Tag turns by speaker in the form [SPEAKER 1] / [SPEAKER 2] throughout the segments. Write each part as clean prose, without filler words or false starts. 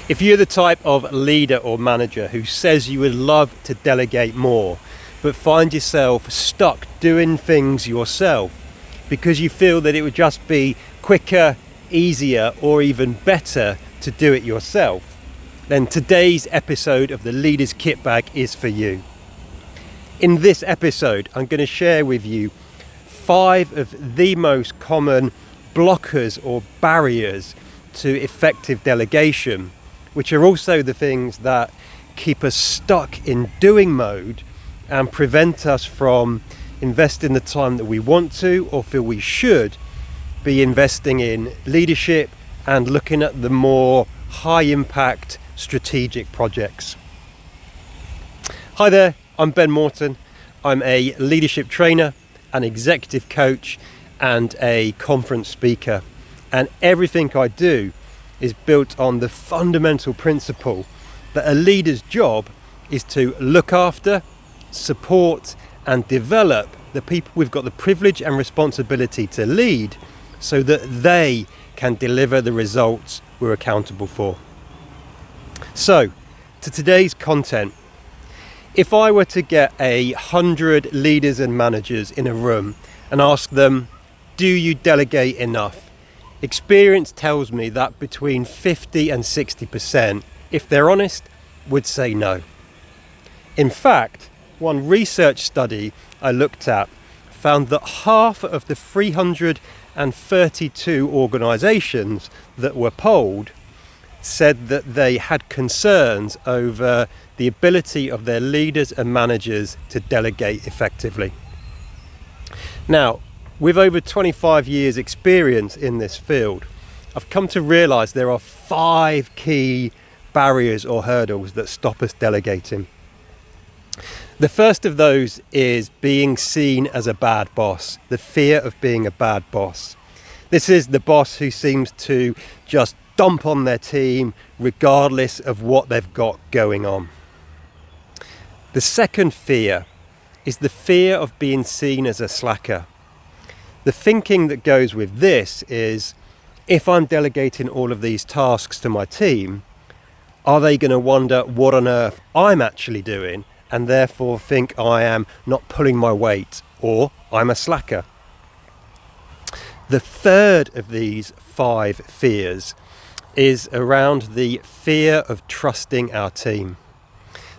[SPEAKER 1] If you're the type of leader or manager who says you would love to delegate more, but find yourself stuck doing things yourself because you feel that it would just be quicker, easier, or even better to do it yourself, then today's episode of the Leader's Kitbag is for you. In this episode, I'm going to share with you 5 of the most common blockers or barriers to effective delegation, which are also the things that keep us stuck in doing mode and prevent us from investing the time that we want to or feel we should be investing in leadership and looking at the more high impact strategic projects. Hi there, I'm Ben Morton. I'm a leadership trainer, an executive coach and a conference speaker, and everything I do is built on the fundamental principle that a leader's job is to look after, support and develop the people we've got the privilege and responsibility to lead so that they can deliver the results we're accountable for. So, to today's content, if I were to get 100 leaders and managers in a room and ask them, do you delegate enough? Experience tells me that between 50 and 60%, if they're honest, would say no. In fact, one research study I looked at found that half of the 332 organisations that were polled said that they had concerns over the ability of their leaders and managers to delegate effectively. Now, with over 25 years experience in this field, I've come to realise there are 5 key barriers or hurdles that stop us delegating. The first of those is being seen as a bad boss, the fear of being a bad boss. This is the boss who seems to just dump on their team regardless of what they've got going on. The second fear is the fear of being seen as a slacker. The thinking that goes with this is, if I'm delegating all of these tasks to my team, are they going to wonder what on earth I'm actually doing and therefore think I am not pulling my weight or I'm a slacker? The third of these 5 fears is around the fear of trusting our team.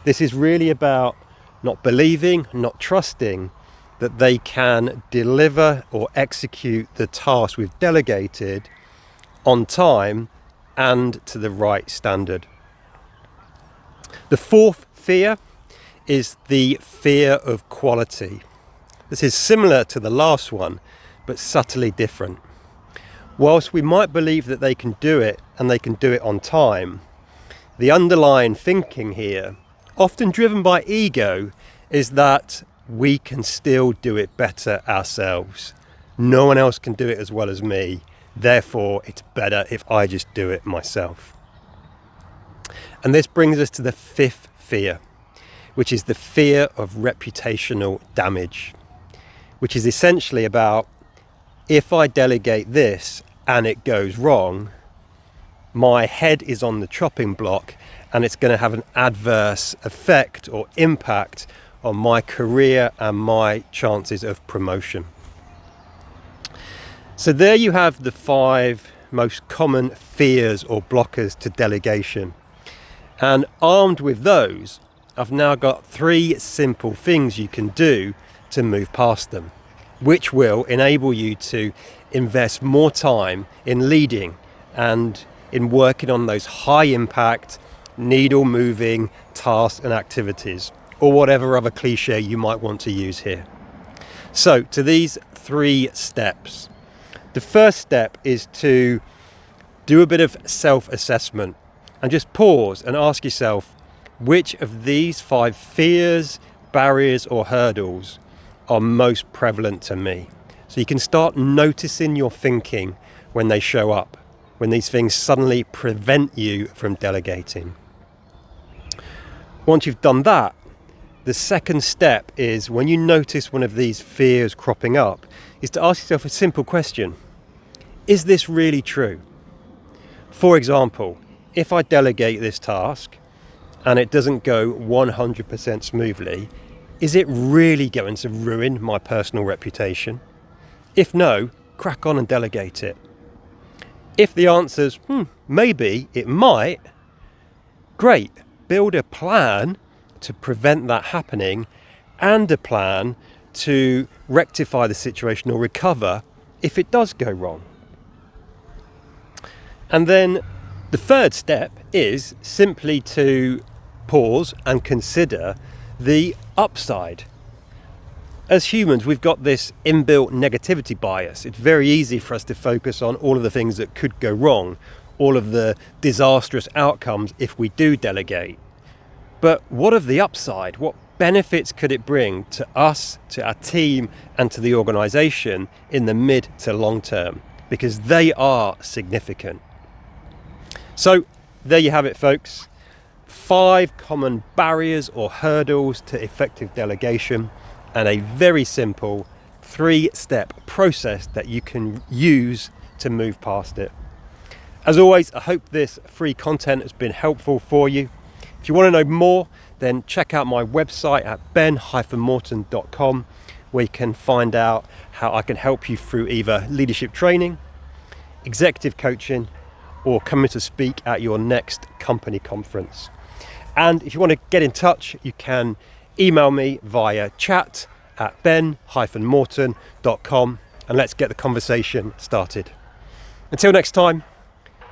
[SPEAKER 1] This is really about not believing, not trusting that they can deliver or execute the task we've delegated on time and to the right standard. The fourth fear is the fear of quality. This is similar to the last one, but subtly different. Whilst we might believe that they can do it and they can do it on time, the underlying thinking here, often driven by ego, is that we can still do it better ourselves. No one else can do it as well as me. Therefore, it's better if I just do it myself. And this brings us to the 5th fear, which is the fear of reputational damage, which is essentially about, if I delegate this and it goes wrong, my head is on the chopping block and it's going to have an adverse effect or impact on my career and my chances of promotion. So there you have the 5 most common fears or blockers to delegation. And armed with those, I've now got 3 simple things you can do to move past them, which will enable you to invest more time in leading and in working on those high impact, needle moving tasks and activities, or whatever other cliche you might want to use here. So to these 3 steps, the first step is to do a bit of self-assessment and just pause and ask yourself, which of these 5 fears, barriers or hurdles are most prevalent to me? So you can start noticing your thinking when they show up, when these things suddenly prevent you from delegating. Once you've done that, the second step is, when you notice one of these fears cropping up, is to ask yourself a simple question. Is this really true? For example, if I delegate this task and it doesn't go 100% smoothly, is it really going to ruin my personal reputation? If no, crack on and delegate it. If the answer's, maybe it might, great. Build a plan to prevent that happening and a plan to rectify the situation or recover if it does go wrong. And then the third step is simply to pause and consider the upside. As humans, we've got this inbuilt negativity bias. It's very easy for us to focus on all of the things that could go wrong, all of the disastrous outcomes if we do delegate. But what of the upside? What benefits could it bring to us, to our team, and to the organisation in the mid to long term? Because they are significant. So there you have it, folks. 5 common barriers or hurdles to effective delegation, and a very simple 3-step process that you can use to move past it. As always, I hope this free content has been helpful for you. If you want to know more, then check out my website at ben-morton.com, where you can find out how I can help you through either leadership training, executive coaching, or coming to speak at your next company conference. And if you want to get in touch, you can email me via chat@ben-morton.com, and let's get the conversation started. Until next time,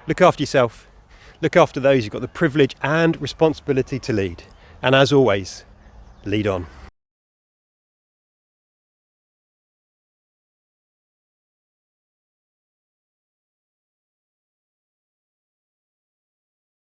[SPEAKER 1] look after yourself, look after those you've got the privilege and responsibility to lead, and as always, lead on.